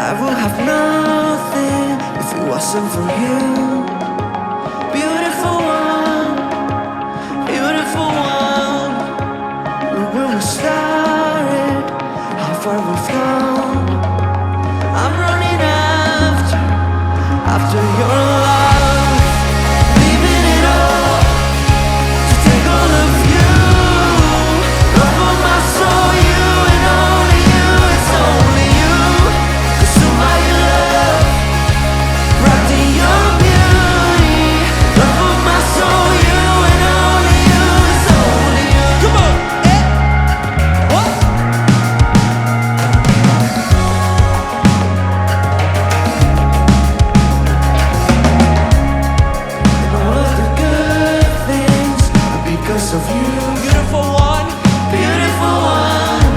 I will have nothing if it wasn't for you. Beautiful one, beautiful one. Look where we started, how far we've gone. I'm running after your love, leaving it all to take all of you. Love of my soul, you and only you. It's only you, consumed by your love, wrapped in your beauty. Love of my soul, you and only you. It's only you. Come on, what? All of the good things are because of you. Beautiful one, beautiful one.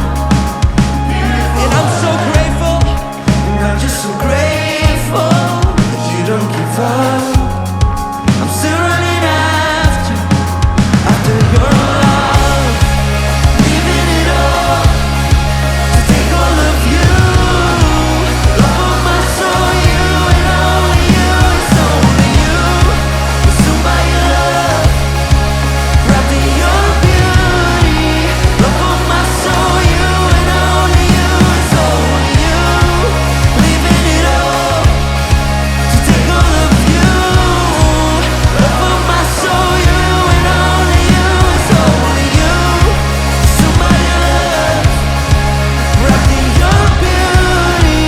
And I'm so grateful, and I'm just so grateful that you don't give up. I'm still running after your love, leaving it all to take all of you. Love of my soul, you and only you. It's only you, consumed by your love, wrapped in your beauty. Love of my soul, you and only you. It's only you, leaving it all to take all of you. Love of my soul, you and only you. It's only you, consumed by your love, wrapped in your beauty.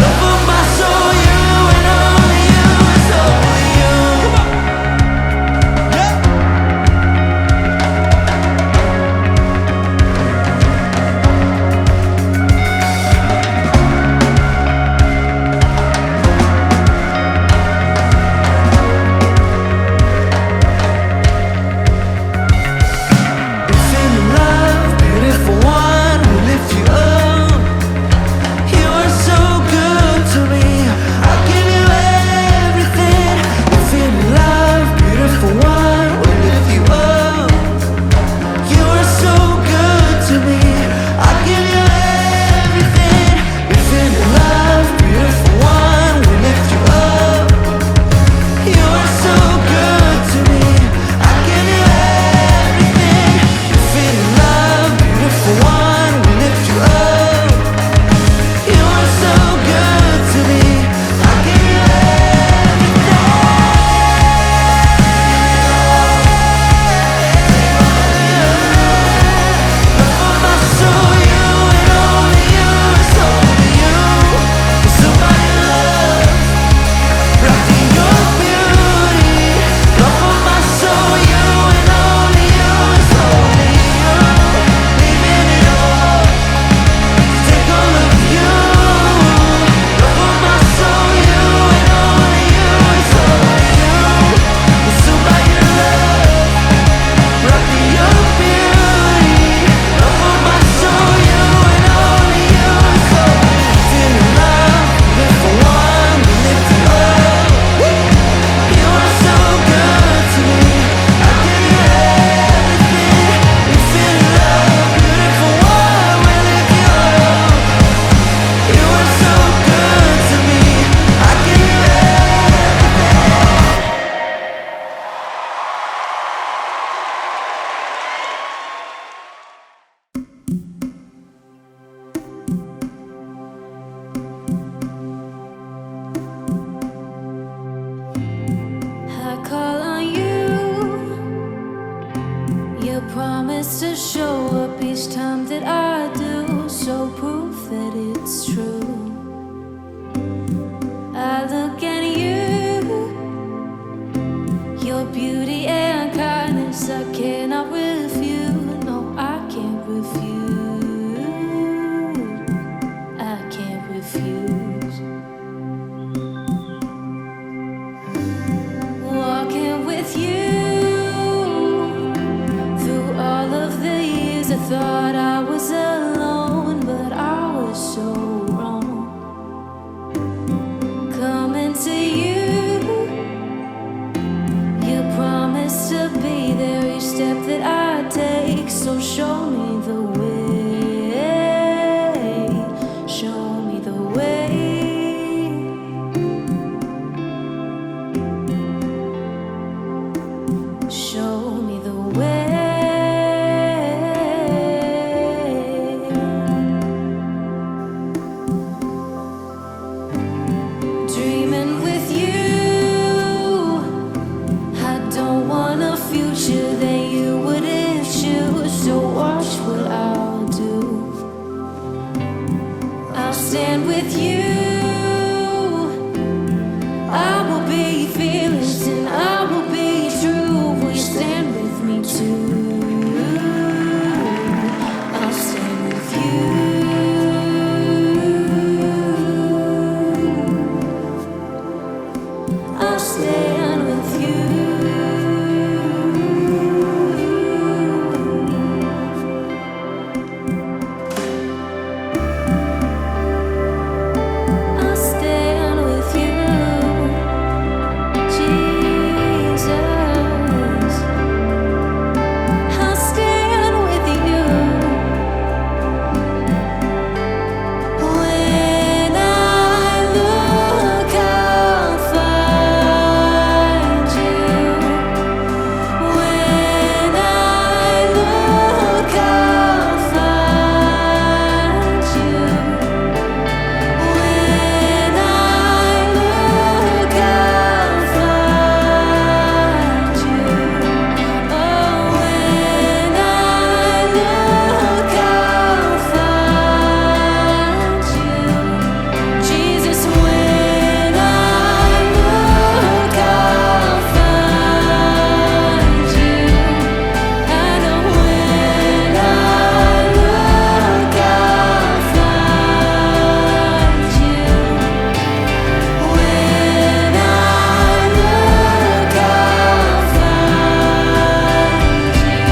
Love of my soul, you and only you. It's only you. Feeling love, beautiful one, we lift you up. You are so good to me, I'll give you everything. Feeling love, beautiful one, we lift you up. You are so good to me, I'll give you everything. Feeling love, beautiful one, we lift you up. You are so good to me, I'll give you everything. Feeling love, beautiful one, we lift you up. You are so good to me, I'll give you everything. Love of my soul, you stand with you. I will be your feelings and I will be true. Will you stand with me too? I'll stand with you. I'll stand with you. I'll stand with you, Jesus. I'll stand with you. When I look, I'll find you. When I look, I'll find you. When I look, I'll find you. Oh, when I look, I'll find you. Jesus, when I look, I'll find you. I know when I look, I'll find you. When I look, I'll find you.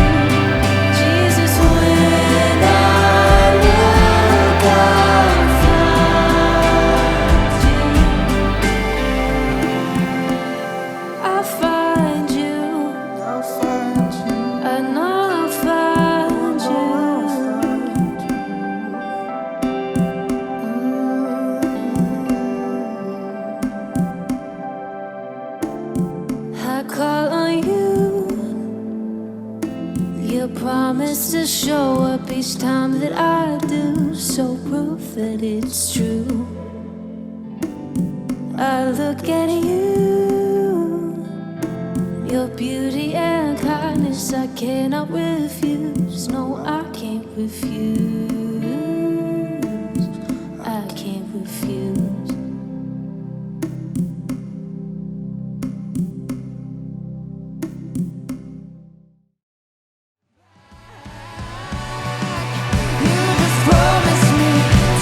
Jesus, when I look, I'll find you. I'll find you. I know I'll find you. I call on you. You promise to show up each time that I do, so proof that it's true. I look at you, your beauty and kindness I cannot refuse. No, I can't refuse. I can't refuse. You just promised me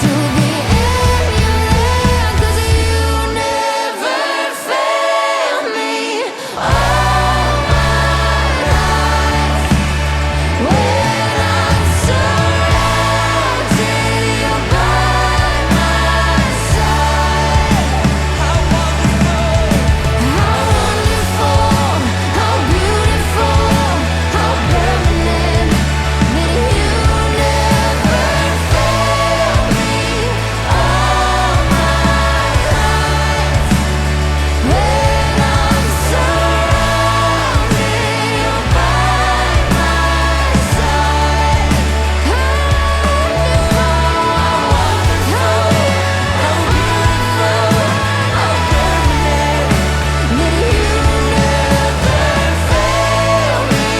to the end you're there, 'cause you never fail me all my life. When I'm surrounded, you're by my side. How wonderful, how beautiful, how permanent that you never fail me all my life. When I'm surrounded, you're by my side. How wonderful, how beautiful, how permanent that you never fail me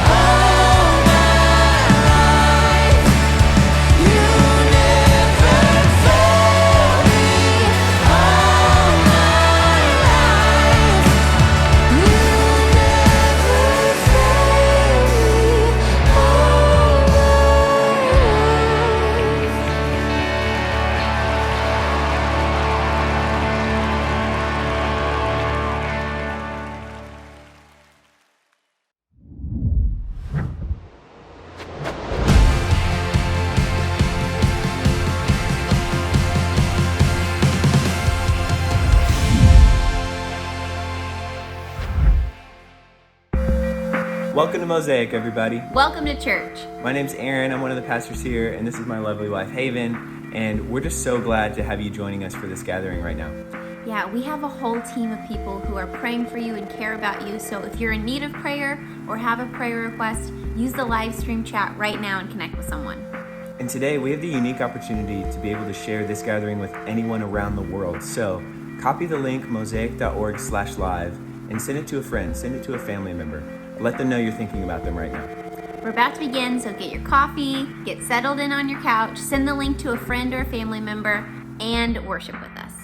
all my life. You never fail me all my life. You never fail Welcome to Mosaic, everybody. Welcome to church. My name's Aaron. I'm one of the pastors here, and this is my lovely wife, Haven. And we're just so glad to have you joining us for this gathering right now. Yeah, we have a whole team of people who are praying for you and care about you. So if you're in need of prayer or have a prayer request, use the live stream chat right now and connect with someone. And today we have the unique opportunity to be able to share this gathering with anyone around the world. So copy the link mosaic.org/live and send it to a friend, send it to a family member. Let them know you're thinking about them right now. We're about to begin, so get your coffee, get settled in on your couch, send the link to a friend or a family member, and worship with us.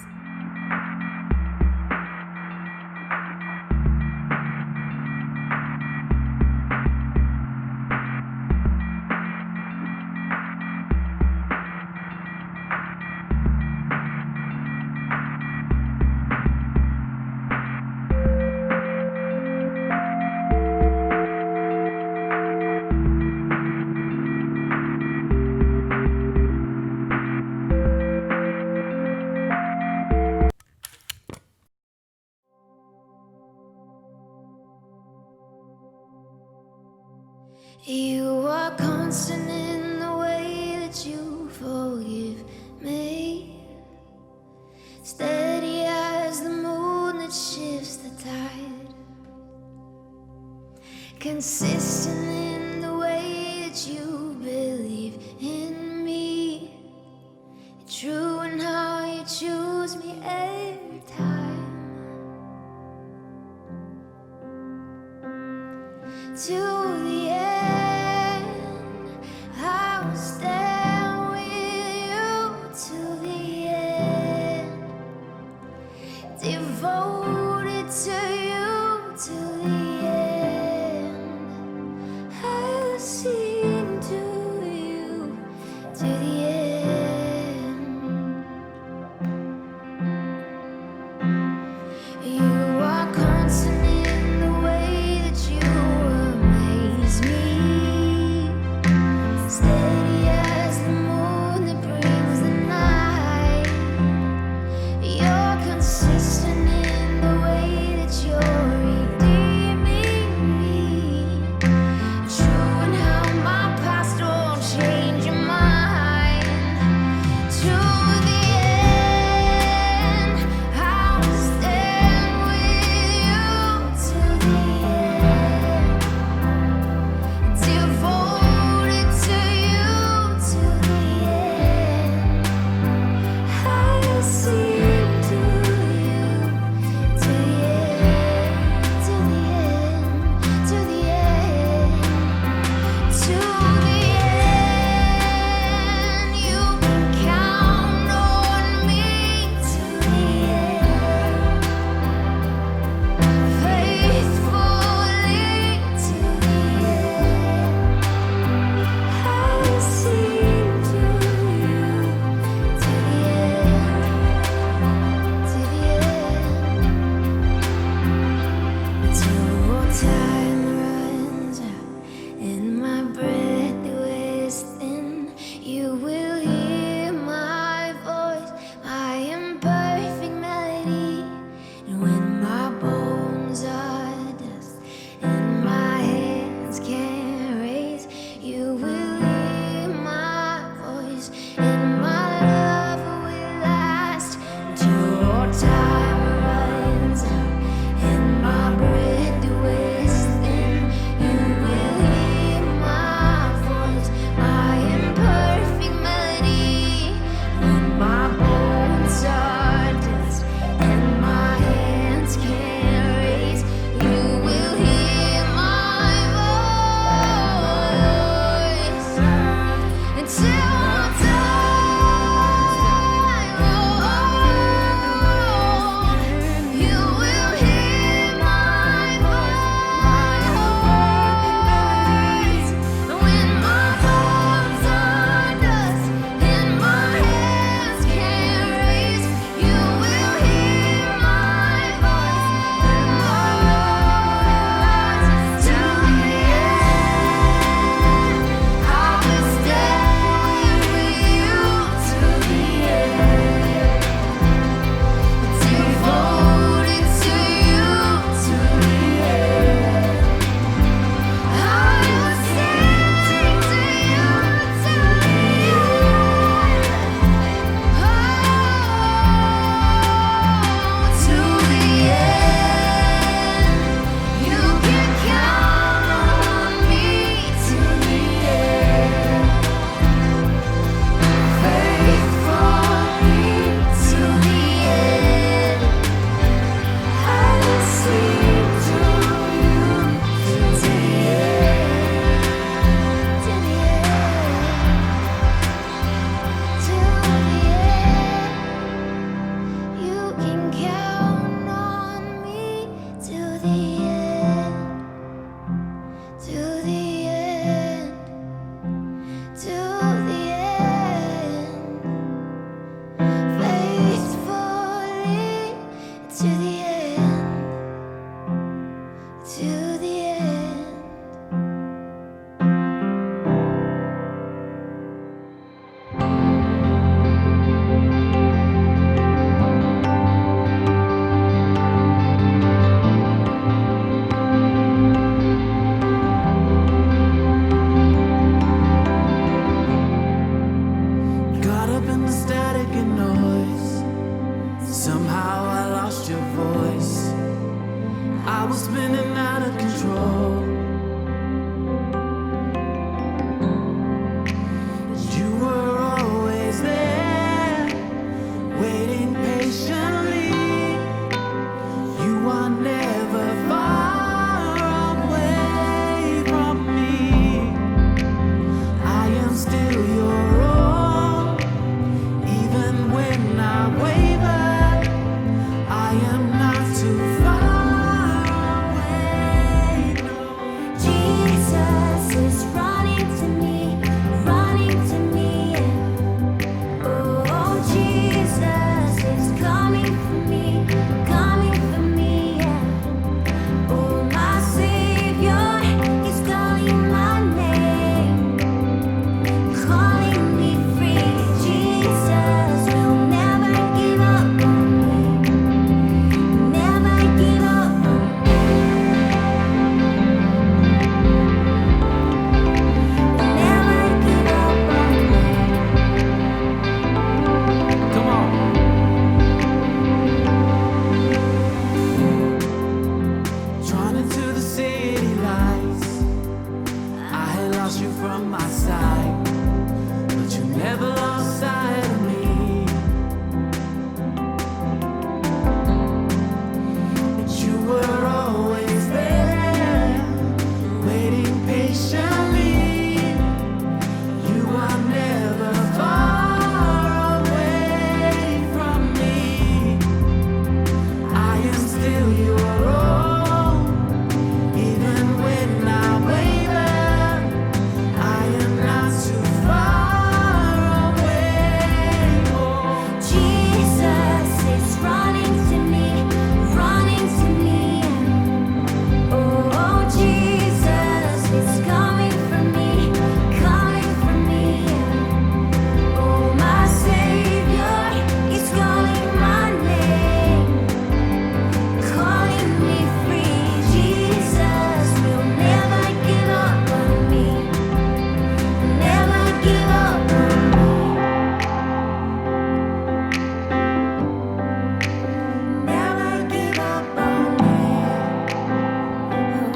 You are constant in the way that you forgive me, steady as the moon that shifts the tide, consistent in the way that you believe in me, true in how you choose me every time. To the end, I will stand with you to the end, devoted to you to the end. I will sing to you to the end. You are constant in the way that you amaze me, steady as the moon that brings the night. You're consistent in the way that you're redeeming me, true in how my past won't change your mind. Caught up in the static and noise. Somehow I lost your voice. I was spinning out of control. You were always there, waiting patiently. You are never far away from me. I am still your own, even when I waver. I am not too far away. No. Jesus is running to me, running to me. Oh, Jesus is coming for me, coming for me. Oh, my Savior is calling my name, calling me free. Jesus will never give up on me, never give up on me, never give up on me. Come on. Drawn into the city lights, I had lost you from my sight, but you never lost sight of me. You were always there, waiting patiently. You are never far away from me. I am still your own, even when I waver. I am not too far away. Oh, Jesus is running to me, running to me. Oh, Jesus is coming for me, coming for me. Oh, my Savior is calling my name, calling me free. Jesus will never give up on me, never give up on me, never give up on me.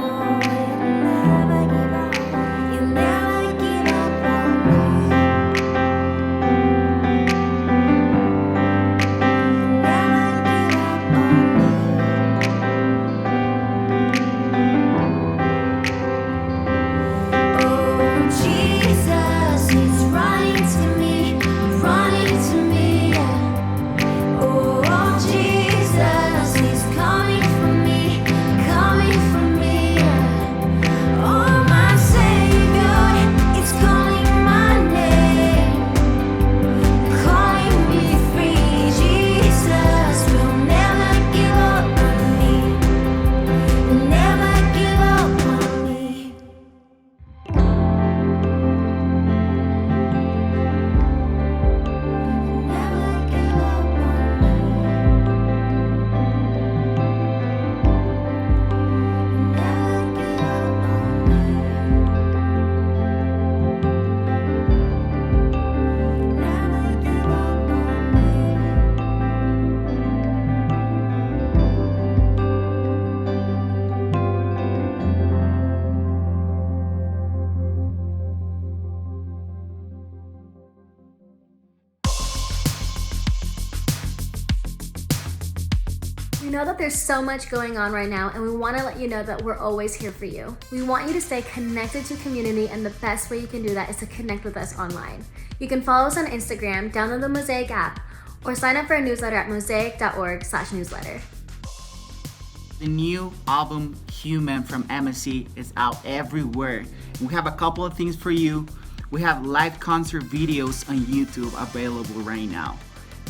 Oh, you never give up on me, never give up on me. Oh, Jesus is running to me, running to me. Oh, Jesus is coming for me, coming for me. Oh, my Savior is calling my name, calling me free. Jesus will never give up on me, never give up on me. Never give up on me. Never give up on me. Never give up on me. We know that there's so much going on right now, and we want to let you know that we're always here for you. We want you to stay connected to community, and the best way you can do that is to connect with us online. You can follow us on Instagram, download the Mosaic app, or sign up for a newsletter at mosaic.org/newsletter. The new album Human from MSC is out everywhere. We have a couple of things for you. We have live concert videos on YouTube available right now.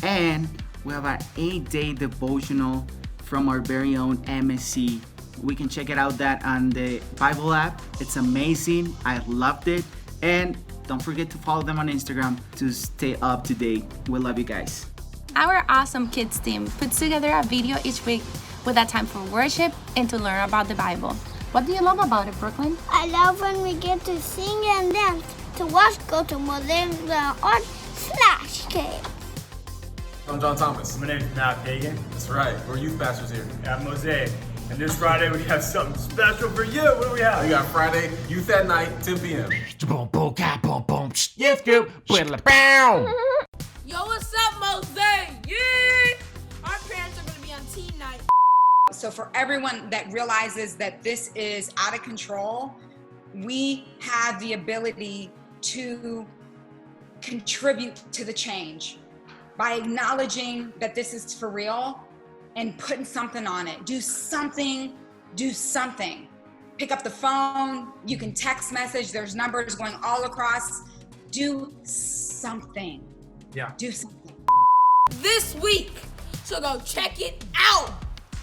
And we have an 8-day devotional from our very own MSC. We can check it out that on the Bible app. It's amazing. I loved it. And don't forget to follow them on Instagram to stay up to date. We love you guys. Our awesome kids team puts together a video each week with a time for worship and to learn about the Bible. What do you love about it, Brooklyn? I love when we get to sing and dance. To watch, go to mosaic.org/ Okay. I'm John Thomas. My name is Matt Pagan That's right. We're youth pastors here. at Mosaic. And this Friday we have something special for you. What do we have? We got Friday, Youth at Night, 10 p.m. Youth group. Bow. Yo, what's up, Mosaic? Yeah! Our parents are gonna be on team night. So for everyone that realizes that this is out of control, we have the ability to contribute to the change by acknowledging that this is for real and putting something on it. Do something. Pick up the phone, you can text message, there's numbers going all across. Do something. Yeah. Do something. This week, so go check it out.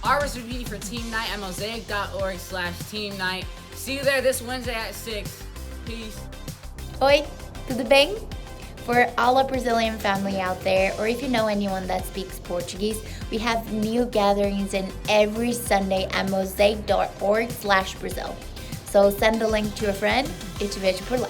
RSVP for team night at mosaic.org/team night. See you there this Wednesday at 6. Peace. Oi, tudo bem? For all our Brazilian family out there, or if you know anyone that speaks Portuguese, we have new gatherings in every Sunday at mosaic.org/Brazil. So send the link to a friend e te vejo por lá.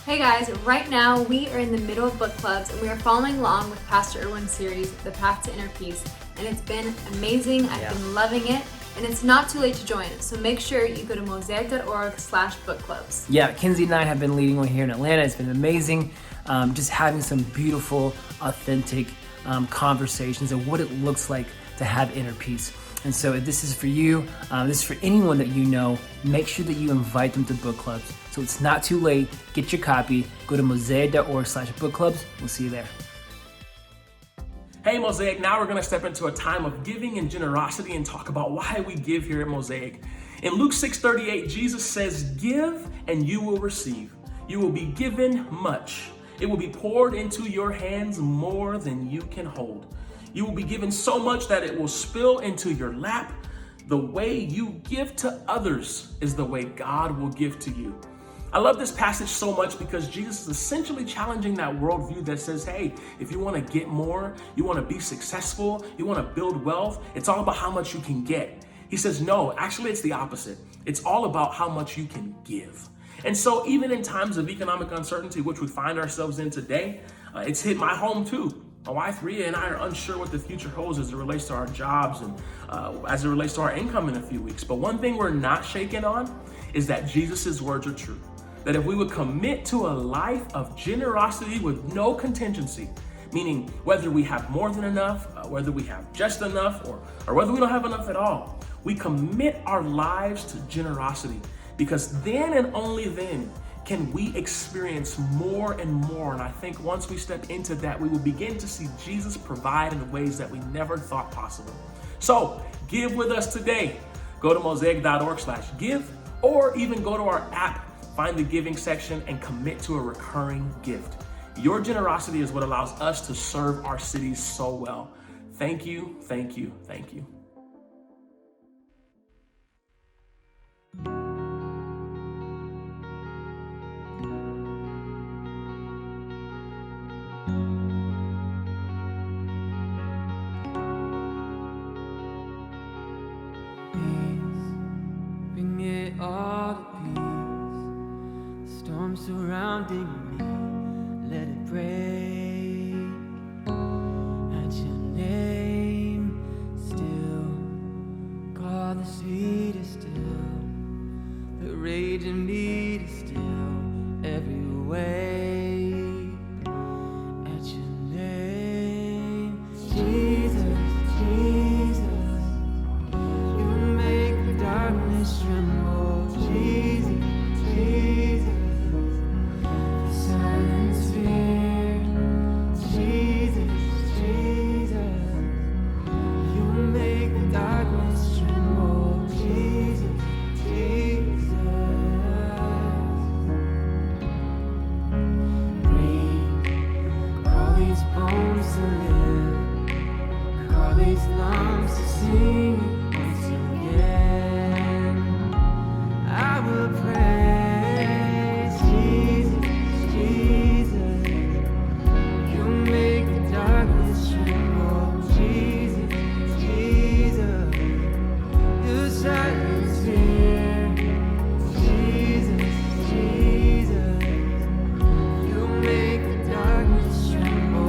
Hey guys, right now we are in the middle of book clubs and we are following along with Pastor Erwin's series, The Path to Inner Peace. And it's been amazing, I've been loving it, and it's not too late to join. So make sure you go to mosaic.org/bookclubs. Yeah, Kinsey and I have been leading one here in Atlanta. It's been amazing. Just having some beautiful, authentic conversations of what it looks like to have inner peace. And so if this is for you, this is for anyone that you know, make sure that you invite them to book clubs. So it's not too late. Get your copy. Go to mosaic.org/bookclubs. We'll see you there. Hey Mosaic, now we're gonna step into a time of giving and generosity and talk about why we give here at Mosaic. In Luke 6:38, Jesus says, "Give and you will receive. You will be given much. It will be poured into your hands more than you can hold. You will be given so much that it will spill into your lap. The way you give to others is the way God will give to you." I love this passage so much because Jesus is essentially challenging that worldview that says, hey, if you want to get more, you want to be successful, you want to build wealth, it's all about how much you can get. He says, no, actually it's the opposite. It's all about how much you can give. And so even in times of economic uncertainty, which we find ourselves in today, it's hit my home too. My wife, Rhea, and I are unsure what the future holds as it relates to our jobs and as it relates to our income in a few weeks. But one thing we're not shaken on is that Jesus' words are true. That if we would commit to a life of generosity with no contingency, meaning whether we have more than enough, whether we have just enough, or whether we don't have enough at all, we commit our lives to generosity, because then and only then can we experience more and more. And I think once we step into that, we will begin to see Jesus provide in ways that we never thought possible. So give with us today. Go to mosaic.org/give, or even go to our app, find the giving section, and commit to a recurring gift. Your generosity is what allows us to serve our cities so well. Thank you, thank you, thank you. Bring it all to peace. Storm surrounding me, let it break. At your name, still, call the sea to still. The rage in me to still every way. At your name, Jesus, Jesus, you make the darkness tremble. Jesus, Jesus, silence fear. Jesus, Jesus, you make the darkness tremble. Jesus, Jesus, breathe, call these bones to live, call these lungs to sing once again. I will praise Jesus, Jesus. You make the darkness tremble. Jesus, Jesus. You silence fear. Jesus, Jesus. You make the darkness tremble.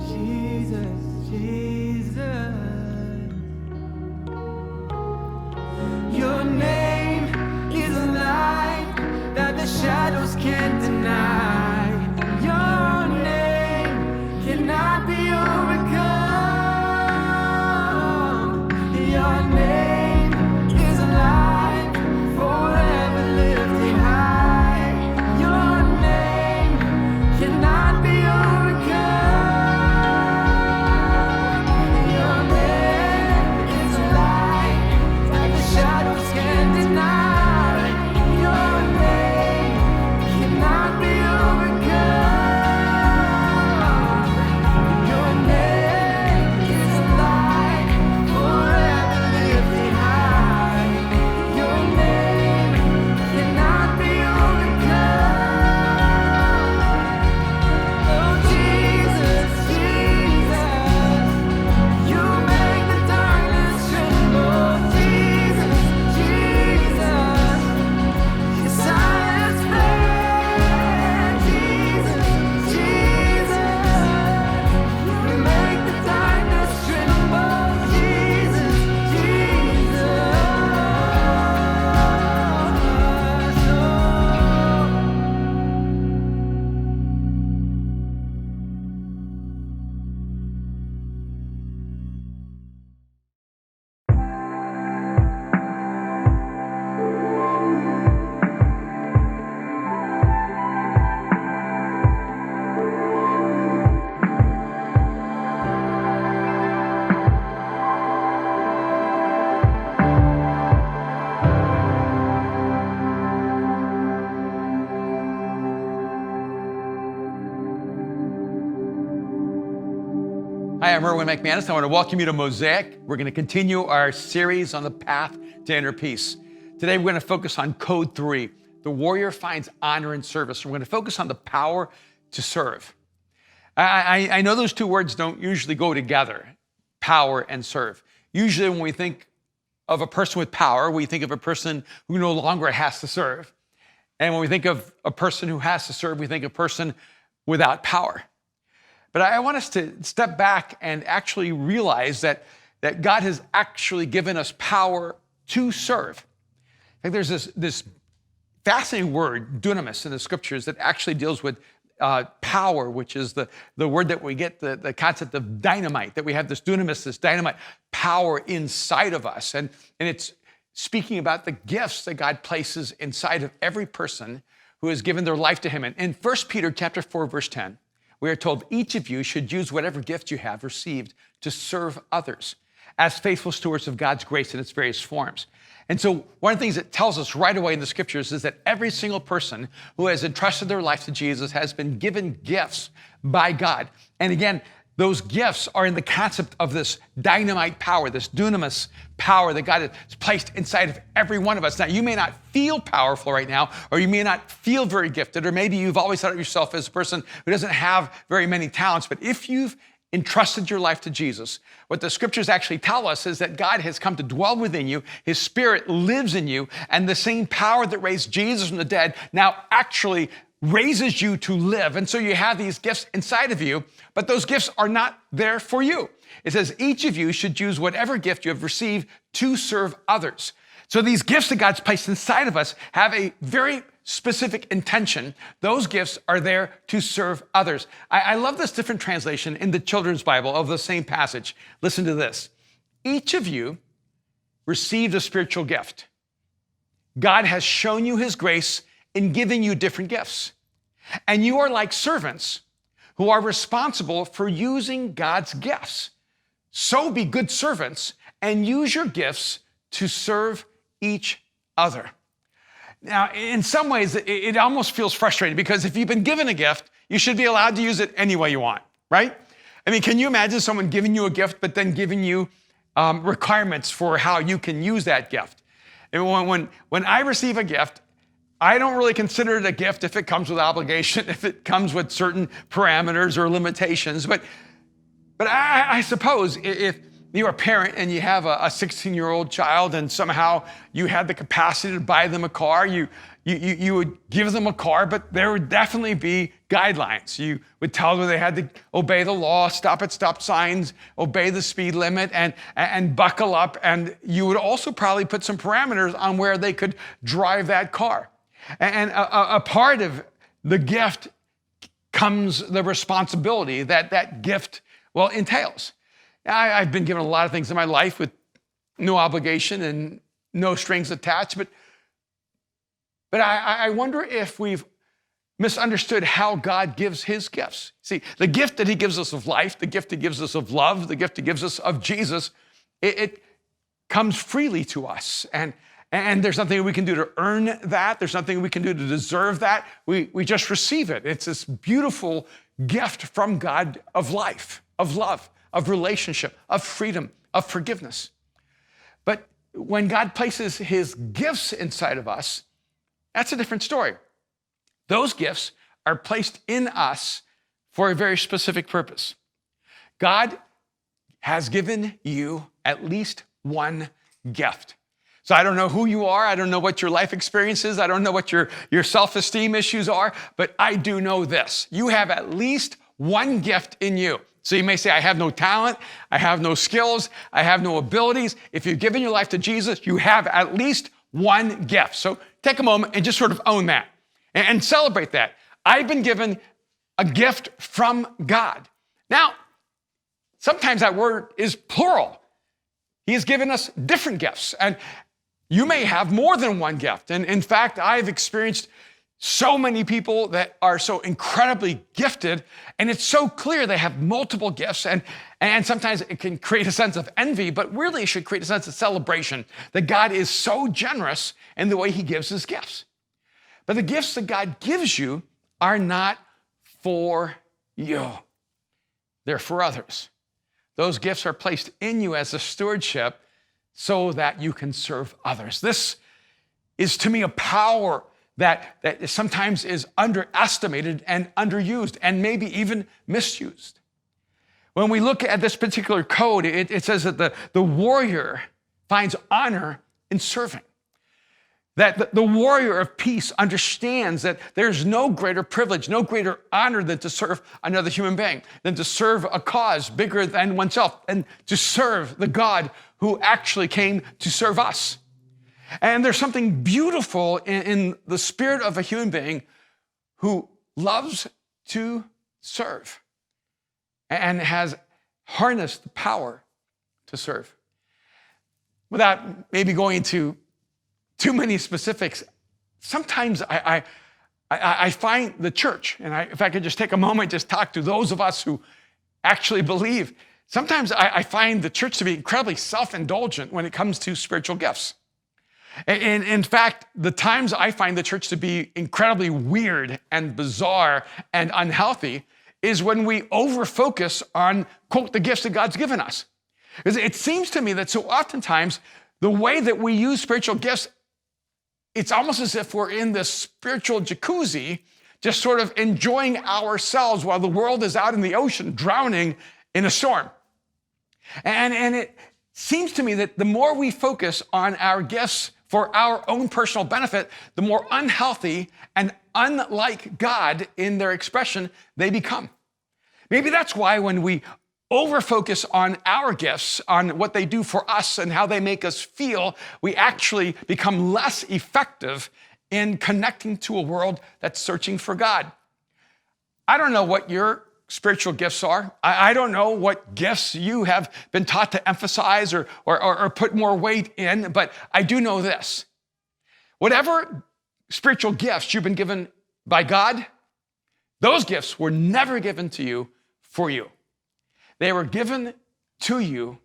Jesus, Jesus. Your name is a light that the shadows can't deny. Your name cannot be overcome. Your name is a light forever lifted high. Your name cannot be overcome. Your name is a light that the shadows can't deny. Your name cannot be overcome. Your name is a light forever lifted high. Your name cannot be overcome. Oh Jesus, Jesus, you make the darkness tremble. Jesus, Jesus, you silence fear. Jesus, Jesus, you make the darkness tremble. Jesus, Jesus. Hi, I'm Erwin McManus. I want to welcome you to Mosaic. We're going to continue our series on the path to inner peace. Today, we're going to focus on code 3. The warrior finds honor in service. We're going to focus on the power to serve. I know those two words don't usually go together, power and serve. Usually when we think of a person with power, we think of a person who no longer has to serve. And when we think of a person who has to serve, we think of a person without power. But I want us to step back and actually realize that God has actually given us power to serve. I think there's this fascinating word, dunamis, in the scriptures that actually deals with power, which is the word that we get, the concept of dynamite, that we have this dunamis, this dynamite power inside of us. And it's speaking about the gifts that God places inside of every person who has given their life to him. And in 1 Peter chapter 4, verse 10, we are told each of you should use whatever gift you have received to serve others as faithful stewards of God's grace in its various forms. And so one of the things it tells us right away in the scriptures is that every single person who has entrusted their life to Jesus has been given gifts by God. And again, those gifts are in the concept of this dynamite power, this dunamis power that God has placed inside of every one of us. Now, you may not feel powerful right now, or you may not feel very gifted, or maybe you've always thought of yourself as a person who doesn't have very many talents. But if you've entrusted your life to Jesus, what the scriptures actually tell us is that God has come to dwell within you. His Spirit lives in you, and the same power that raised Jesus from the dead now actually raises you to live. And so you have these gifts inside of you, but those gifts are not there for you. It says each of you should use whatever gift you have received to serve others. So these gifts that God's placed inside of us have a very specific intention. Those gifts are there to serve others. I love this different translation in the Children's Bible of the same passage. Listen to this. Each of you received a spiritual gift. God has shown you his grace in giving you different gifts. And you are like servants who are responsible for using God's gifts. So be good servants and use your gifts to serve each other. Now, in some ways, it almost feels frustrating because if you've been given a gift, you should be allowed to use it any way you want, right? I mean, can you imagine someone giving you a gift, but then giving you requirements for how you can use that gift? And when I receive a gift, I don't really consider it a gift if it comes with obligation, if it comes with certain parameters or limitations. But I suppose if you're a parent and you have a 16-year-old child and somehow you have the capacity to buy them a car, you you would give them a car, but there would definitely be guidelines. You would tell them they had to obey the law, stop at stop signs, obey the speed limit, and buckle up. And you would also probably put some parameters on where they could drive that car. And a part of the gift comes the responsibility that gift, entails. I've been given a lot of things in my life with no obligation and no strings attached, but I wonder if we've misunderstood how God gives his gifts. See, the gift that he gives us of life, the gift he gives us of love, the gift he gives us of Jesus, it comes freely to us. And there's nothing we can do to earn that. There's nothing we can do to deserve that. We just receive it. It's this beautiful gift from God of life, of love, of relationship, of freedom, of forgiveness. But when God places his gifts inside of us, that's a different story. Those gifts are placed in us for a very specific purpose. God has given you at least one gift. So I don't know who you are. I don't know what your life experience is. I don't know what your self-esteem issues are, but I do know this. You have at least one gift in you. So you may say, I have no talent, I have no skills, I have no abilities. If you've given your life to Jesus, you have at least one gift. So take a moment and just sort of own that and celebrate that. I've been given a gift from God. Now, sometimes that word is plural. He has given us different gifts, and you may have more than one gift. And in fact, I've experienced so many people that are so incredibly gifted, and it's so clear they have multiple gifts, and sometimes it can create a sense of envy, but really it should create a sense of celebration that God is so generous in the way he gives his gifts. But the gifts that God gives you are not for you. They're for others. Those gifts are placed in you as a stewardship so that you can serve others. This is, to me, a power that sometimes is underestimated and underused and maybe even misused. When we look at this particular code, it says that the warrior finds honor in serving. That the warrior of peace understands that there's no greater privilege, no greater honor than to serve another human being, than to serve a cause bigger than oneself, and to serve the God who actually came to serve us. And there's something beautiful in the spirit of a human being who loves to serve and has harnessed the power to serve. Without maybe going into too many specifics, sometimes I find the church, and if I could just take a moment, just talk to those of us who actually believe, sometimes I find the church to be incredibly self-indulgent when it comes to spiritual gifts. And in fact, the times I find the church to be incredibly weird and bizarre and unhealthy is when we over-focus on, quote, the gifts that God's given us. Because it seems to me that so oftentimes the way that we use spiritual gifts, it's almost as if we're in this spiritual jacuzzi, just sort of enjoying ourselves while the world is out in the ocean drowning in a storm. And it seems to me that the more we focus on our gifts for our own personal benefit, the more unhealthy and unlike God in their expression they become. Maybe that's why when we over-focus on our gifts, on what they do for us and how they make us feel, we actually become less effective in connecting to a world that's searching for God. I don't know what your spiritual gifts are. I don't know what gifts you have been taught to emphasize or put more weight in, but I do know this. Whatever spiritual gifts you've been given by God, those gifts were never given to you for you. They were given to you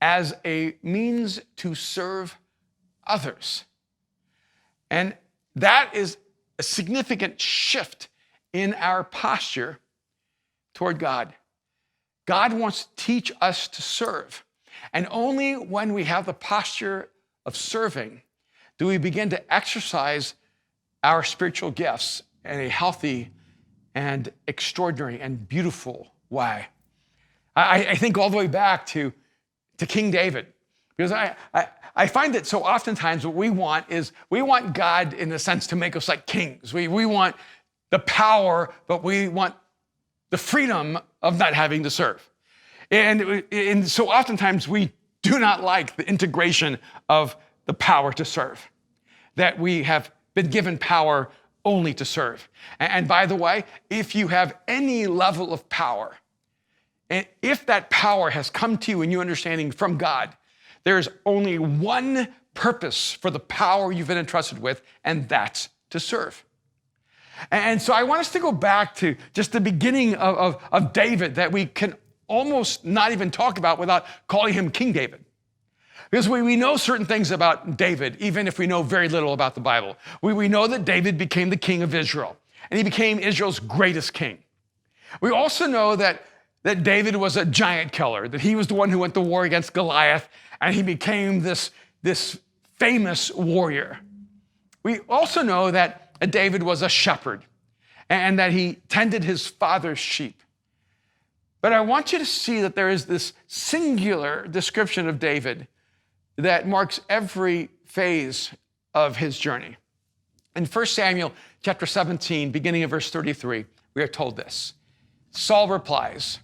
as a means to serve others. And that is a significant shift in our posture toward God. God wants to teach us to serve. And only when we have the posture of serving do we begin to exercise our spiritual gifts in a healthy and extraordinary and beautiful way. I think all the way back to King David. Because I find that so oftentimes what we want is we want God, in a sense, to make us like kings. We want the power, but we want the freedom of not having to serve. And so oftentimes we do not like the integration of the power to serve, that we have been given power only to serve. And by the way, if you have any level of power, and if that power has come to you in your understanding from God, there's only one purpose for the power you've been entrusted with, and that's to serve. And so I want us to go back to just the beginning of David that we can almost not even talk about without calling him King David. Because we know certain things about David, even if we know very little about the Bible. We know that David became the king of Israel, and he became Israel's greatest king. We also know that David was a giant killer, that he was the one who went to war against Goliath, and he became this famous warrior. We also know that David was a shepherd and that he tended his father's sheep. But I want you to see that there is this singular description of David that marks every phase of his journey. In 1 Samuel chapter 17, beginning of verse 33, we are told this. Saul replies,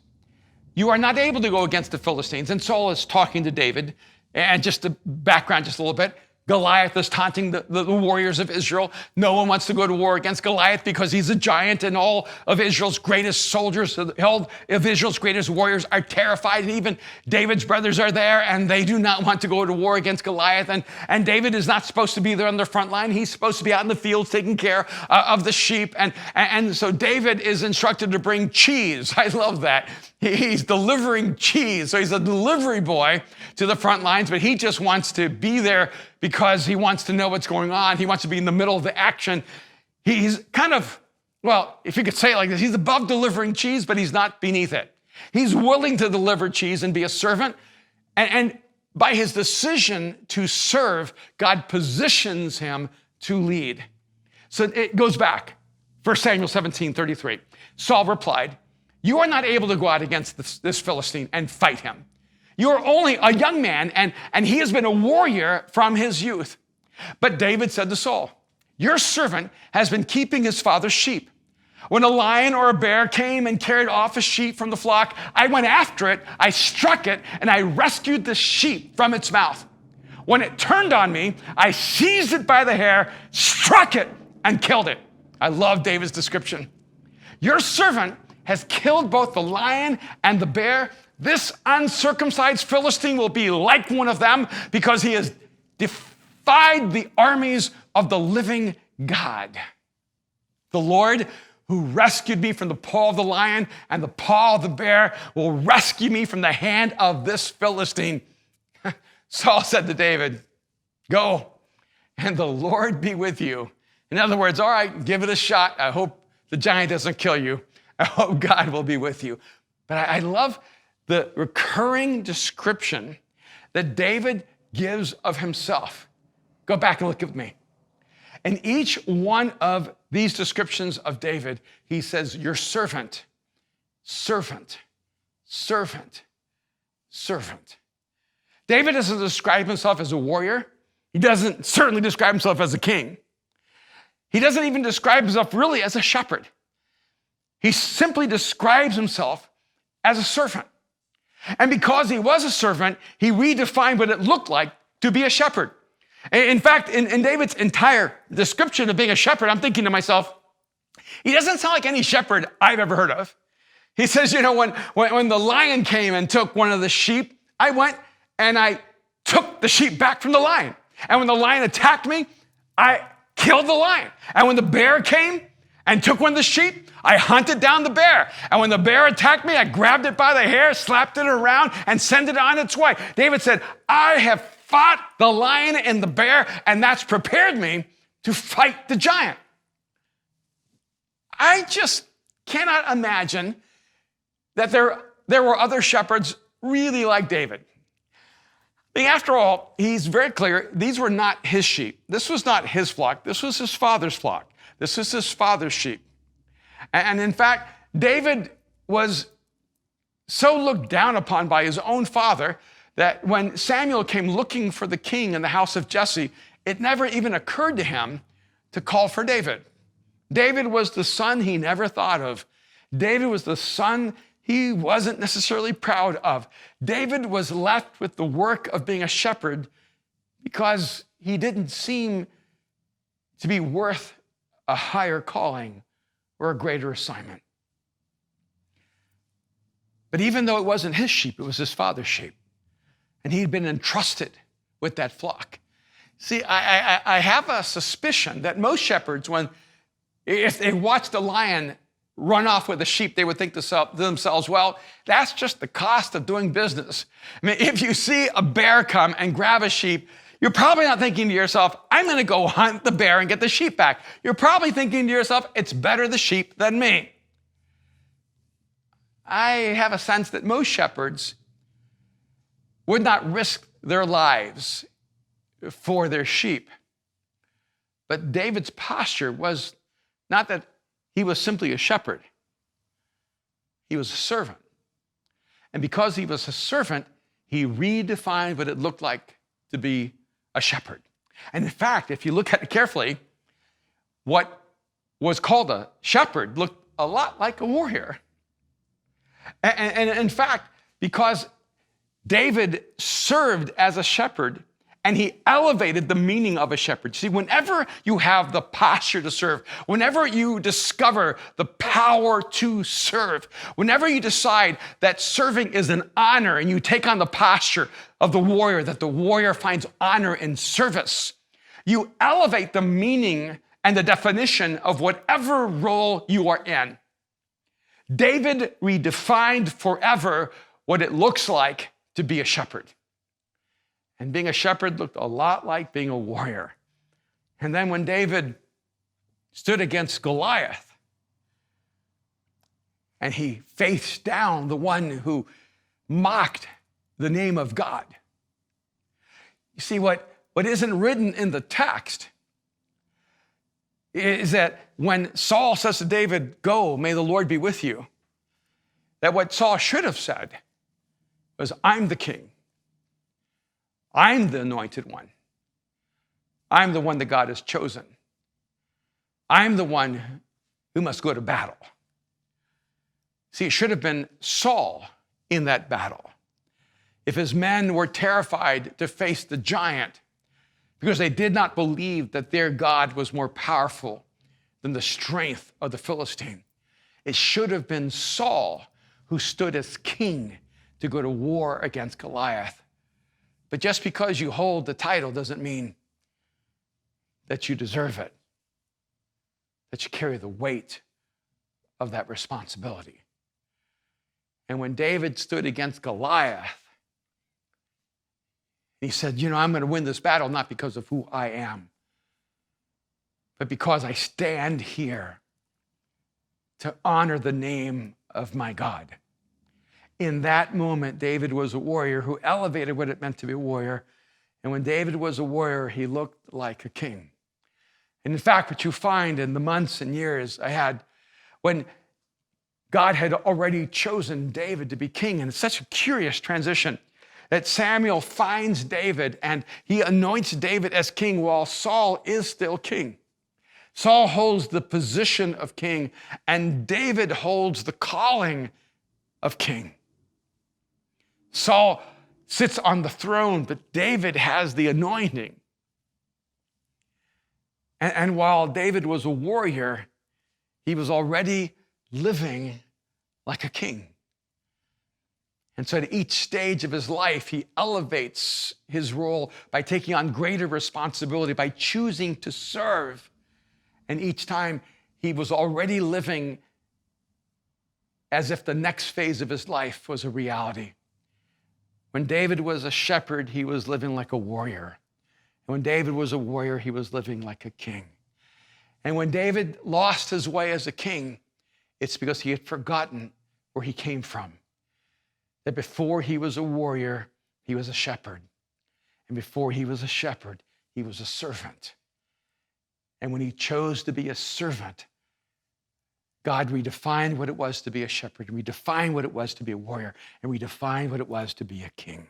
"You are not able to go against the Philistines." And Saul is talking to David. And just the background, just a little bit. Goliath is taunting the warriors of Israel. No one wants to go to war against Goliath because he's a giant, and all of Israel's greatest soldiers, all of Israel's greatest warriors are terrified. And even David's brothers are there, and they do not want to go to war against Goliath. And David is not supposed to be there on the front line. He's supposed to be out in the fields taking care of the sheep. And so David is instructed to bring cheese. I love that. He's delivering cheese. So he's a delivery boy to the front lines, but he just wants to be there because he wants to know what's going on. He wants to be in the middle of the action. He's kind of, well, if you could say it like this, he's above delivering cheese, but he's not beneath it. He's willing to deliver cheese and be a servant. And by his decision to serve, God positions him to lead. So it goes back. 1 Samuel 17:33. Saul replied, "You are not able to go out against this Philistine and fight him. You are only a young man, and he has been a warrior from his youth." But David said to Saul, "Your servant has been keeping his father's sheep. When a lion or a bear came and carried off a sheep from the flock, I went after it, I struck it, and I rescued the sheep from its mouth. When it turned on me, I seized it by the hair, struck it, and killed it." I love David's description. "Your servant has killed both the lion and the bear. This uncircumcised Philistine will be like one of them because he has defied the armies of the living God. The Lord who rescued me from the paw of the lion and the paw of the bear will rescue me from the hand of this Philistine." Saul said to David, "Go, and the Lord be with you." In other words, all right, give it a shot. I hope the giant doesn't kill you. I hope God will be with you. But I love the recurring description that David gives of himself. Go back and look at me. In each one of these descriptions of David, he says, "Your servant, servant, servant, servant." David doesn't describe himself as a warrior. He doesn't certainly describe himself as a king. He doesn't even describe himself really as a shepherd. He simply describes himself as a servant. And because he was a servant, he redefined what it looked like to be a shepherd. In fact, in David's entire description of being a shepherd, I'm thinking to myself, he doesn't sound like any shepherd I've ever heard of. He says, when the lion came and took one of the sheep, I went and I took the sheep back from the lion. And when the lion attacked me, I killed the lion. And when the bear came and took one of the sheep, I hunted down the bear. And when the bear attacked me, I grabbed it by the hair, slapped it around, and sent it on its way. David said, I have fought the lion and the bear, and that's prepared me to fight the giant. I just cannot imagine that there were other shepherds really like David. I mean, after all, he's very clear, these were not his sheep. This was not his flock. This was his father's flock. This is his father's sheep. And in fact, David was so looked down upon by his own father that when Samuel came looking for the king in the house of Jesse, it never even occurred to him to call for David. David was the son he never thought of. David was the son he wasn't necessarily proud of. David was left with the work of being a shepherd because he didn't seem to be worth a higher calling or a greater assignment. But even though it wasn't his sheep, it was his father's sheep. And he'd been entrusted with that flock. See, I have a suspicion that most shepherds, if they watched a lion run off with a sheep, they would think to themselves, well, that's just the cost of doing business. I mean, if you see a bear come and grab a sheep, you're probably not thinking to yourself, I'm going to go hunt the bear and get the sheep back. You're probably thinking to yourself, it's better the sheep than me. I have a sense that most shepherds would not risk their lives for their sheep. But David's posture was not that he was simply a shepherd. He was a servant. And because he was a servant, he redefined what it looked like to be a shepherd. And in fact, if you look at it carefully, what was called a shepherd looked a lot like a warrior. And in fact, because David served as a shepherd, and he elevated the meaning of a shepherd. See, whenever you have the posture to serve, whenever you discover the power to serve, whenever you decide that serving is an honor and you take on the posture of the warrior, that the warrior finds honor in service, you elevate the meaning and the definition of whatever role you are in. David redefined forever what it looks like to be a shepherd. And being a shepherd looked a lot like being a warrior. And then when David stood against Goliath and he faced down the one who mocked the name of God. You see, what isn't written in the text is that when Saul says to David, go, may the Lord be with you, that what Saul should have said was, I'm the king. I'm the anointed one. I'm the one that God has chosen. I'm the one who must go to battle. See, it should have been Saul in that battle. If his men were terrified to face the giant because they did not believe that their God was more powerful than the strength of the Philistine, it should have been Saul who stood as king to go to war against Goliath. But just because you hold the title doesn't mean that you deserve it, that you carry the weight of that responsibility. And when David stood against Goliath, he said, I'm going to win this battle not because of who I am, but because I stand here to honor the name of my God. In that moment, David was a warrior who elevated what it meant to be a warrior. And when David was a warrior, he looked like a king. And in fact, what you find in the months and years I had when God had already chosen David to be king, and it's such a curious transition that Samuel finds David and he anoints David as king while Saul is still king. Saul holds the position of king, and David holds the calling of king. Saul sits on the throne, but David has the anointing. And while David was a warrior, he was already living like a king. And so at each stage of his life, he elevates his role by taking on greater responsibility, by choosing to serve. And each time he was already living as if the next phase of his life was a reality. When David was a shepherd, he was living like a warrior. And when David was a warrior, he was living like a king. And when David lost his way as a king, it's because he had forgotten where he came from. That before he was a warrior, he was a shepherd. And before he was a shepherd, he was a servant. And when he chose to be a servant, God redefined what it was to be a shepherd, redefined what it was to be a warrior, and redefined what it was to be a king.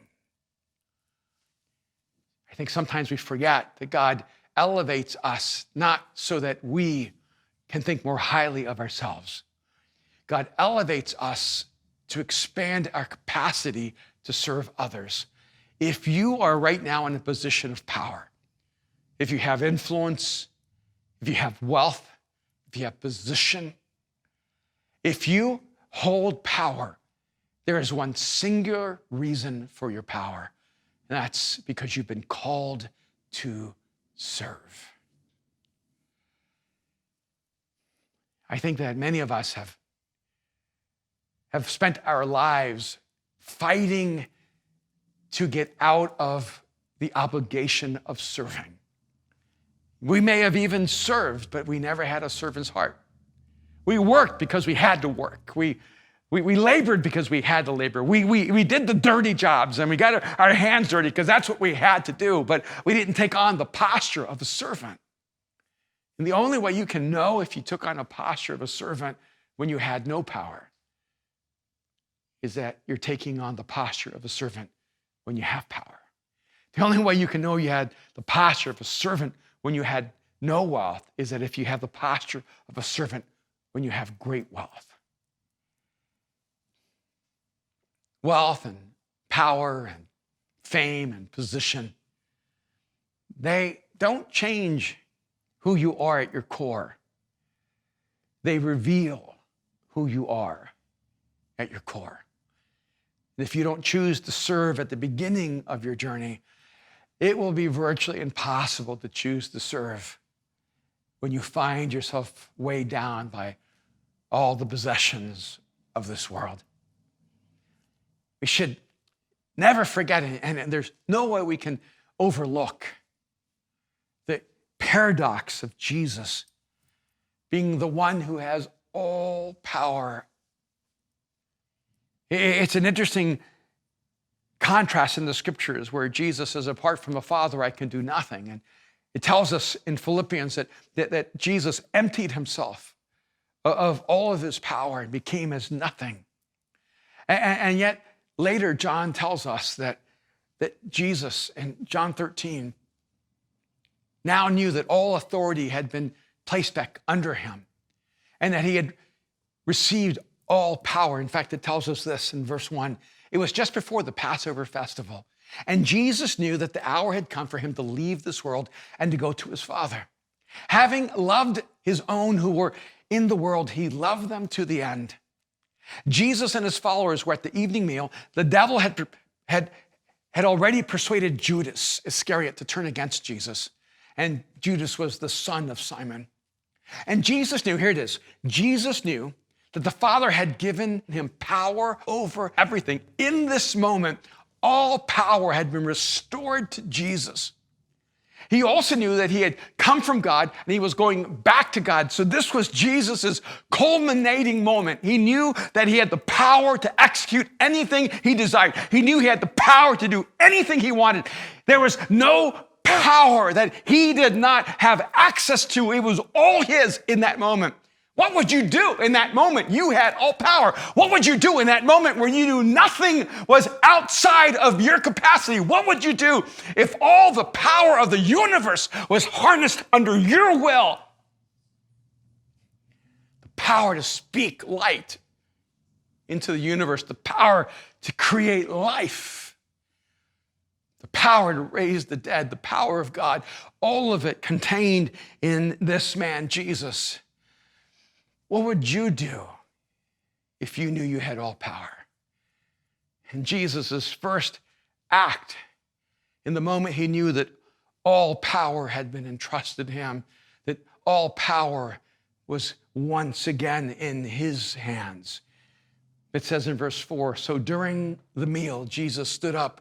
I think sometimes we forget that God elevates us not so that we can think more highly of ourselves. God elevates us to expand our capacity to serve others. If you are right now in a position of power, if you have influence, if you have wealth, if you have position, if you hold power, there is one singular reason for your power, and that's because you've been called to serve. I think that many of us have spent our lives fighting to get out of the obligation of serving. We may have even served, but we never had a servant's heart. We worked because we had to work. We labored because we had to labor. We did the dirty jobs and we got our hands dirty because that's what we had to do, but we didn't take on the posture of a servant. And the only way you can know if you took on a posture of a servant when you had no power is that you're taking on the posture of a servant when you have power. The only way you can know you had the posture of a servant when you had no wealth is that if you have the posture of a servant when you have great wealth. Wealth and power and fame and position, they don't change who you are at your core. They reveal who you are at your core. And if you don't choose to serve at the beginning of your journey, it will be virtually impossible to choose to serve when you find yourself weighed down by all the possessions of this world. We should never forget, and there's no way we can overlook the paradox of Jesus being the one who has all power. It's an interesting contrast in the scriptures where Jesus says, apart from the Father, I can do nothing. And it tells us in Philippians that Jesus emptied himself of all of his power and became as nothing. And yet later, John tells us that Jesus, in John 13, now knew that all authority had been placed back under him and that he had received all power. In fact, it tells us this in verse 1. It was just before the Passover festival, and Jesus knew that the hour had come for him to leave this world and to go to his Father. Having loved his own who were in the world, he loved them to the end. Jesus and his followers were at the evening meal. The devil had already persuaded Judas Iscariot to turn against Jesus, and Judas was the son of Simon. And Jesus knew, here it is, Jesus knew that the Father had given him power over everything. In this moment, all power had been restored to Jesus. He also knew that he had come from God and he was going back to God. So this was Jesus's culminating moment. He knew that he had the power to execute anything he desired. He knew he had the power to do anything he wanted. There was no power that he did not have access to. It was all his in that moment. What would you do in that moment? You had all power. What would you do in that moment where you knew nothing was outside of your capacity? What would you do if all the power of the universe was harnessed under your will? The power to speak light into the universe, the power to create life, the power to raise the dead, the power of God, all of it contained in this man, Jesus. What would you do if you knew you had all power? And Jesus' first act, in the moment he knew that all power had been entrusted him, that all power was once again in his hands. It says in verse 4, so during the meal, Jesus stood up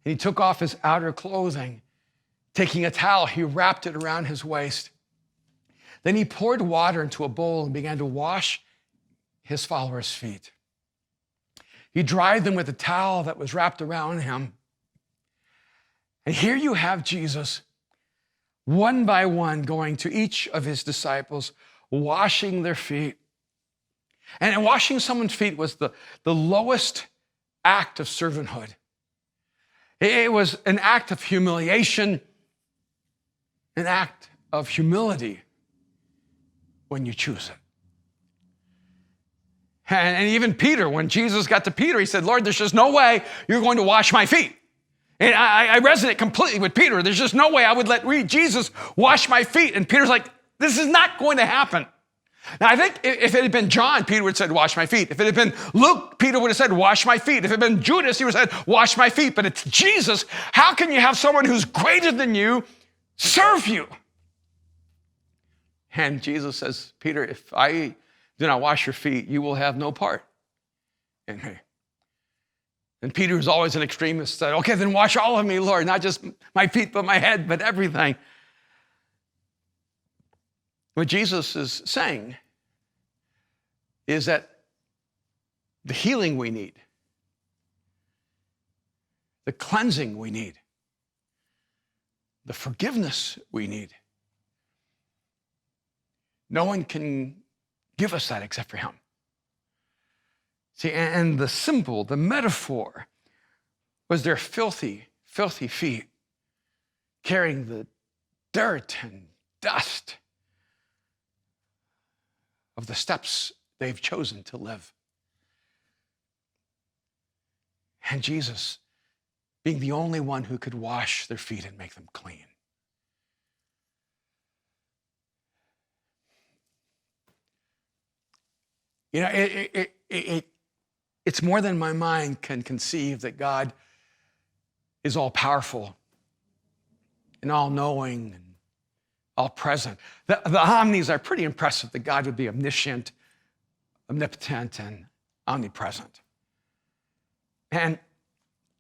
and he took off his outer clothing. Taking a towel, he wrapped it around his waist. Then he poured water into a bowl and began to wash his followers' feet. He dried them with a towel that was wrapped around him. And here you have Jesus, one by one, going to each of his disciples, washing their feet. And washing someone's feet was the lowest act of servanthood. It was an act of humiliation, an act of humility when you choose it. And even Peter, when Jesus got to Peter, he said, Lord, there's just no way you're going to wash my feet. And I resonate completely with Peter. There's just no way I would let Jesus wash my feet. And Peter's like, this is not going to happen. Now, I think if it had been John, Peter would have said, wash my feet. If it had been Luke, Peter would have said, wash my feet. If it had been Judas, he would have said, wash my feet. But it's Jesus. How can you have someone who's greater than you serve you? And Jesus says, Peter, if I do not wash your feet, you will have no part in me. And Peter, who's always an extremist, said, okay, then wash all of me, Lord, not just my feet, but my head, but everything. What Jesus is saying is that the healing we need, the cleansing we need, the forgiveness we need, no one can give us that except for him. See, and the symbol, the metaphor, was their filthy, filthy feet carrying the dirt and dust of the steps they've chosen to live. And Jesus being the only one who could wash their feet and make them clean. You know, it's more than my mind can conceive that God is all-powerful and all-knowing and all-present. The omnis are pretty impressive, that God would be omniscient, omnipotent, and omnipresent. And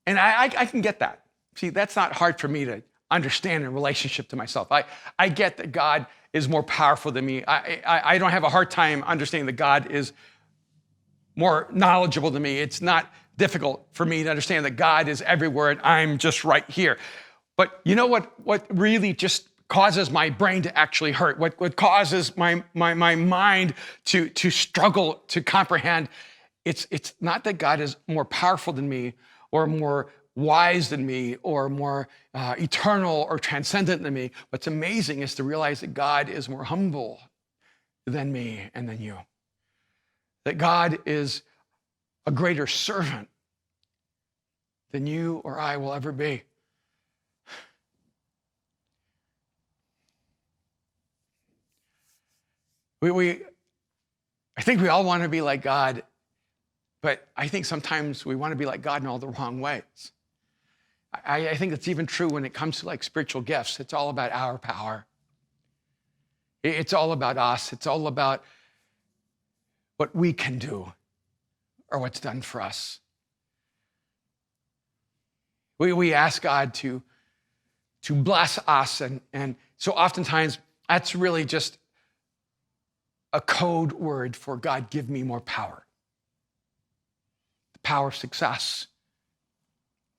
I can get that. See, that's not hard for me to understand in relationship to myself. I get that God is more powerful than me. I don't have a hard time understanding that God is more knowledgeable than me. It's not difficult for me to understand that God is everywhere and I'm just right here. But you know what really just causes my brain to actually hurt, what causes my mind to struggle to comprehend, it's not that God is more powerful than me or more wise than me or more eternal or transcendent than me. What's amazing is to realize that God is more humble than me and than you. That God is a greater servant than you or I will ever be. I think we all want to be like God, but I think sometimes we want to be like God in all the wrong ways. I think it's even true when it comes to like spiritual gifts. It's all about our power. It's all about us. It's all about what we can do or what's done for us. We ask God to bless us, and so oftentimes that's really just a code word for God, give me more power. The power of success,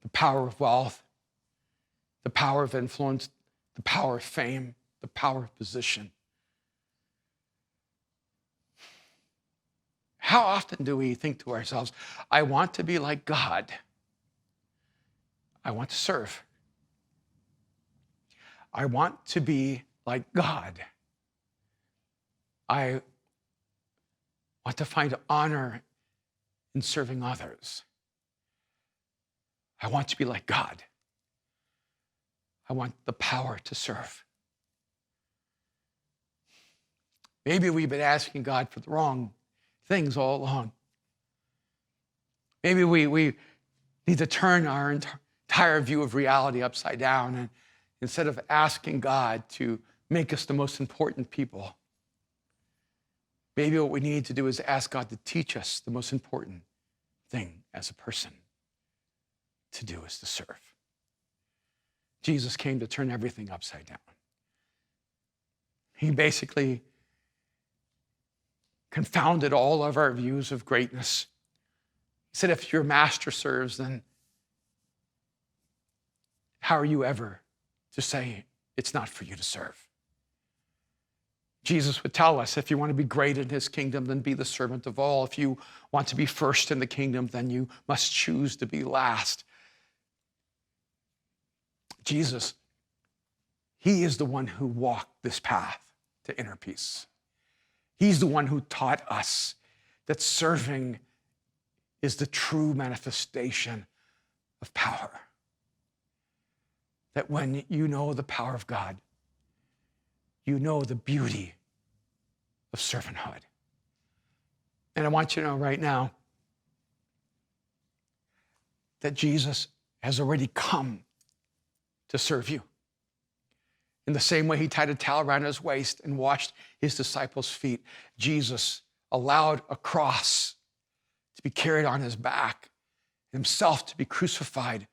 the power of wealth, the power of influence, the power of fame, the power of position. How often do we think to ourselves, I want to be like God. I want to serve. I want to be like God. I want to find honor in serving others. I want to be like God. I want the power to serve. Maybe we've been asking God for the wrong things all along. Maybe we need to turn our entire view of reality upside down, and instead of asking God to make us the most important people, maybe what we need to do is ask God to teach us the most important thing as a person to do is to serve. Jesus came to turn everything upside down. He basically confounded all of our views of greatness. He said, if your master serves, then how are you ever to say it's not for you to serve? Jesus would tell us, if you want to be great in his kingdom, then be the servant of all. If you want to be first in the kingdom, then you must choose to be last. Jesus, he is the one who walked this path to inner peace. He's the one who taught us that serving is the true manifestation of power. That when you know the power of God, you know the beauty of servanthood. And I want you to know right now that Jesus has already come to serve you. In the same way he tied a towel around his waist and washed his disciples' feet, Jesus allowed a cross to be carried on his back, himself to be crucified,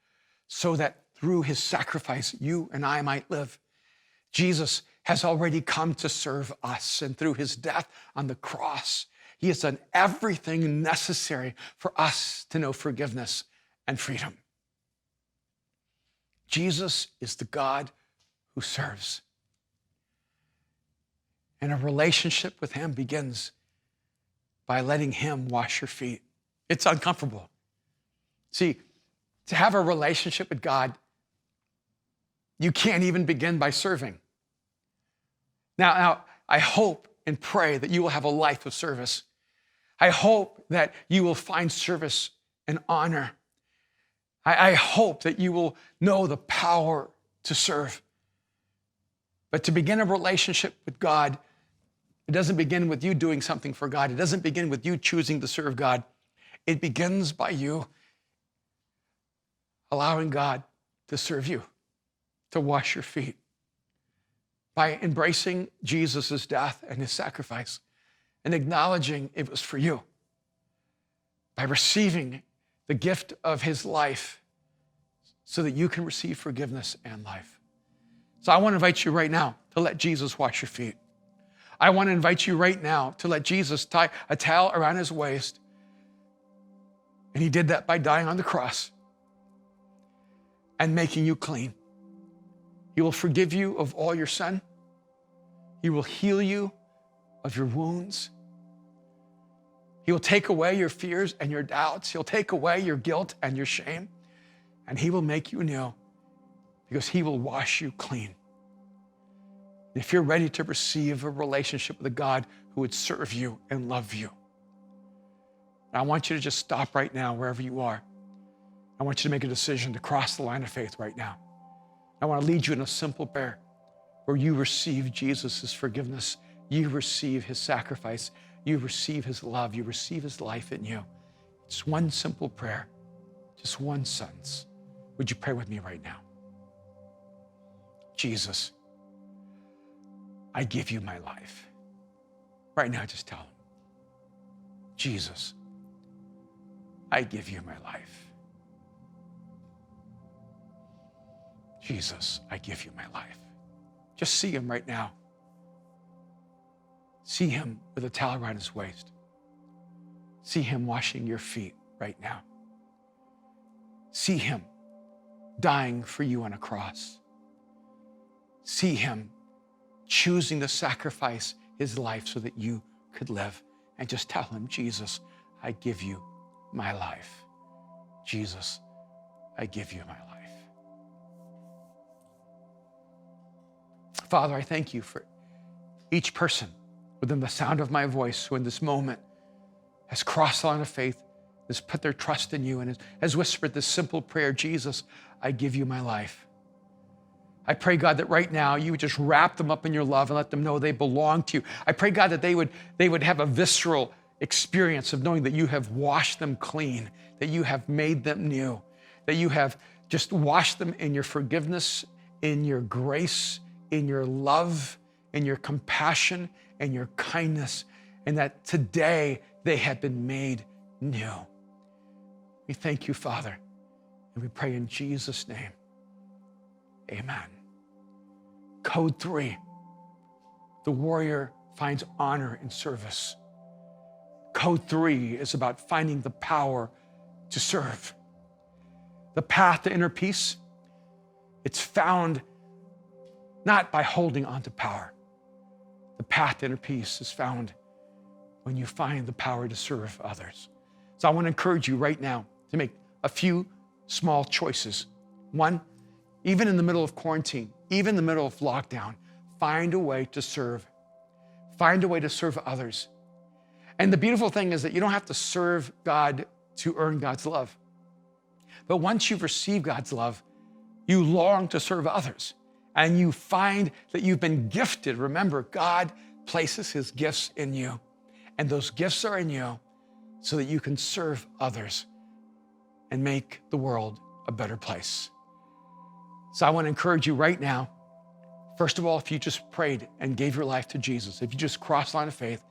so that through his sacrifice, you and I might live. Jesus has already come to serve us, and through his death on the cross, he has done everything necessary for us to know forgiveness and freedom. Jesus is the God who serves. And a relationship with him begins by letting him wash your feet. It's uncomfortable. See, to have a relationship with God, you can't even begin by serving. Now, I hope and pray that you will have a life of service. I hope that you will find service and honor. I hope that you will know the power to serve. But to begin a relationship with God, it doesn't begin with you doing something for God. It doesn't begin with you choosing to serve God. It begins by you allowing God to serve you, to wash your feet, by embracing Jesus' death and his sacrifice and acknowledging it was for you, by receiving the gift of his life so that you can receive forgiveness and life. So I want to invite you right now to let Jesus wash your feet. I want to invite you right now to let Jesus tie a towel around his waist. And he did that by dying on the cross and making you clean. He will forgive you of all your sin. He will heal you of your wounds. He will take away your fears and your doubts. He'll take away your guilt and your shame. And he will make you new because he will wash you clean. If you're ready to receive a relationship with a God who would serve you and love you, I want you to just stop right now wherever you are. I want you to make a decision to cross the line of faith right now. I want to lead you in a simple prayer where you receive Jesus' forgiveness, you receive his sacrifice, you receive his love, you receive his life in you. It's one simple prayer, just one sentence. Would you pray with me right now? Jesus, I give you my life. Right now, just tell him, Jesus, I give you my life. Jesus, I give you my life. Just see him right now. See him with a towel around his waist. See him washing your feet right now. See him dying for you on a cross. See him choosing to sacrifice his life so that you could live. And just tell him, Jesus, I give you my life. Jesus, I give you my life. Father, I thank you for each person within the sound of my voice who in this moment has crossed the line of faith, has put their trust in you, and has whispered this simple prayer, Jesus, I give you my life. I pray, God, that right now you would just wrap them up in your love and let them know they belong to you. I pray, God, that they would have a visceral experience of knowing that you have washed them clean, that you have made them new, that you have just washed them in your forgiveness, in your grace, in your love, in your compassion, and your kindness, and that today they have been made new. We thank you, Father, and we pray in Jesus' name. Amen. Code 3, the warrior finds honor in service. Code 3 is about finding the power to serve. The path to inner peace, it's found not by holding on to power. The path to inner peace is found when you find the power to serve others. So I want to encourage you right now to make a few small choices. One, even in the middle of quarantine, even in the middle of lockdown, find a way to serve. Find a way to serve others. And the beautiful thing is that you don't have to serve God to earn God's love. But once you've received God's love, you long to serve others. And you find that you've been gifted. Remember, God places his gifts in you. And those gifts are in you so that you can serve others and make the world a better place. So I want to encourage you right now. First of all, if you just prayed and gave your life to Jesus, if you just crossed the line of faith,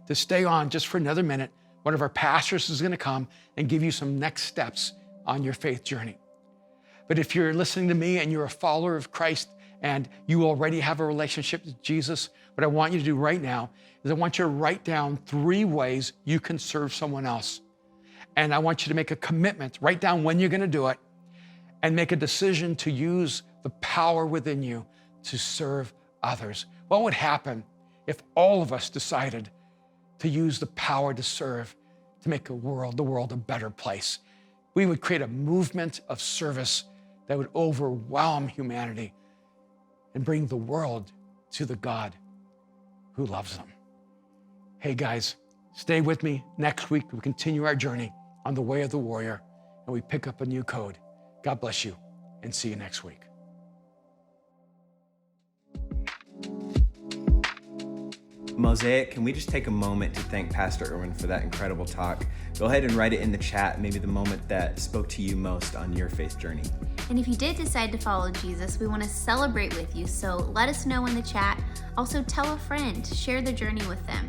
to stay on just for another minute. One of our pastors is going to come and give you some next steps on your faith journey. But if you're listening to me and you're a follower of Christ and you already have a relationship with Jesus, what I want you to do right now is I want you to write down 3 ways you can serve someone else. And I want you to make a commitment, write down when you're going to do it, and make a decision to use the power within you to serve others. What would happen if all of us decided to use the power to serve, to make the world a better place? We would create a movement of service that would overwhelm humanity and bring the world to the God who loves them. Hey guys, stay with me. Next week, we continue our journey on the way of the warrior, and we pick up a new code. God bless you, and see you next week. Mosaic, can we just take a moment to thank Pastor Erwin for that incredible talk? Go ahead and write it in the chat, maybe the moment that spoke to you most on your faith journey. And if you did decide to follow Jesus, we want to celebrate with you, so let us know in the chat. Also tell a friend, share the journey with them.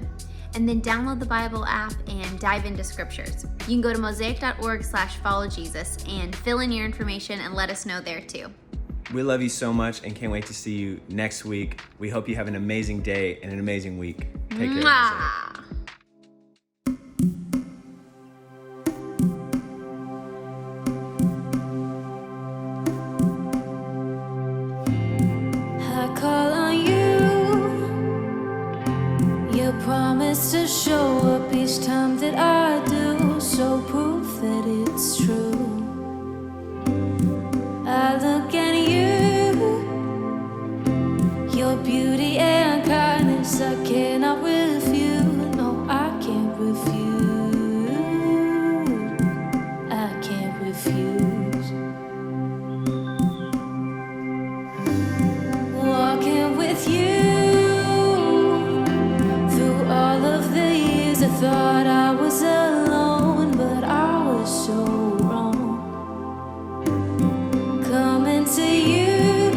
And then download the Bible app and dive into scriptures. You can go to mosaic.org/followjesus and fill in your information and let us know there too. We love you so much and can't wait to see you next week. We hope you have an amazing day and an amazing week. Take care. Mwah. I call on you. You promise to show up each time that I do, so proof that it's true. I look at you, your beauty and kindness I cannot refuse. No, I can't refuse. I can't refuse. Walking with you through all of the years, I thought I was alone, but I was so wrong. Coming to you,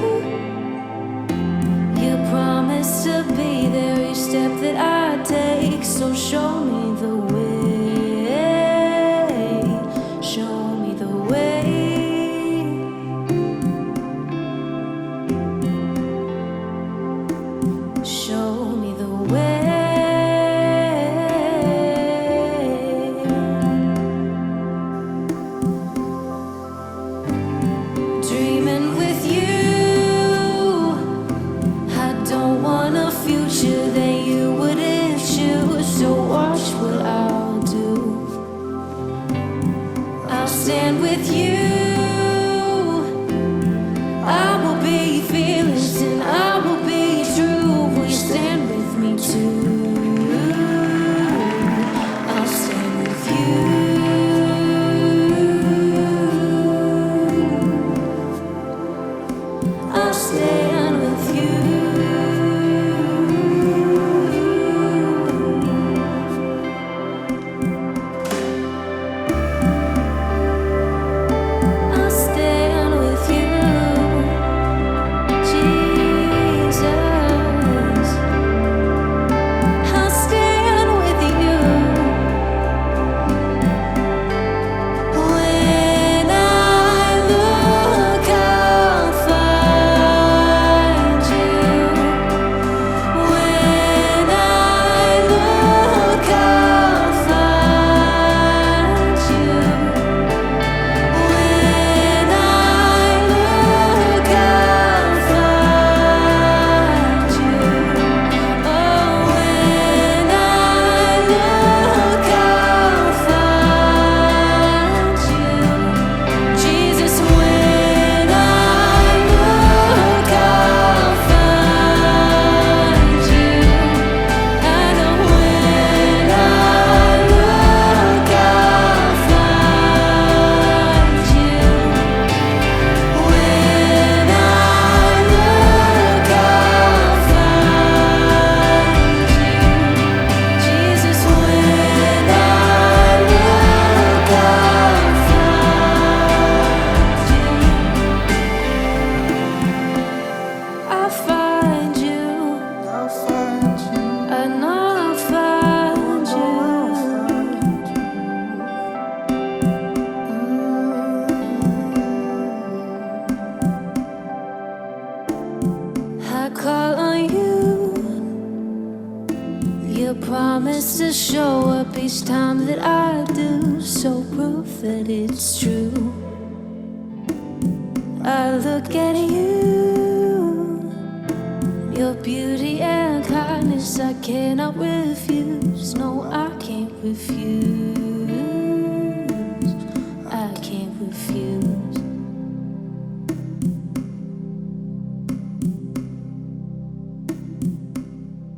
you promise to be there each step that I take, so show me the way, show me the way. Show me the way. Dreaming with you, I don't want a future that you wouldn't choose, so watch what I'll do. I'll stand with you. show up each time that I do, so proof that it's true. I look at you, your beauty and kindness I cannot refuse. No, I can't refuse. I can't refuse.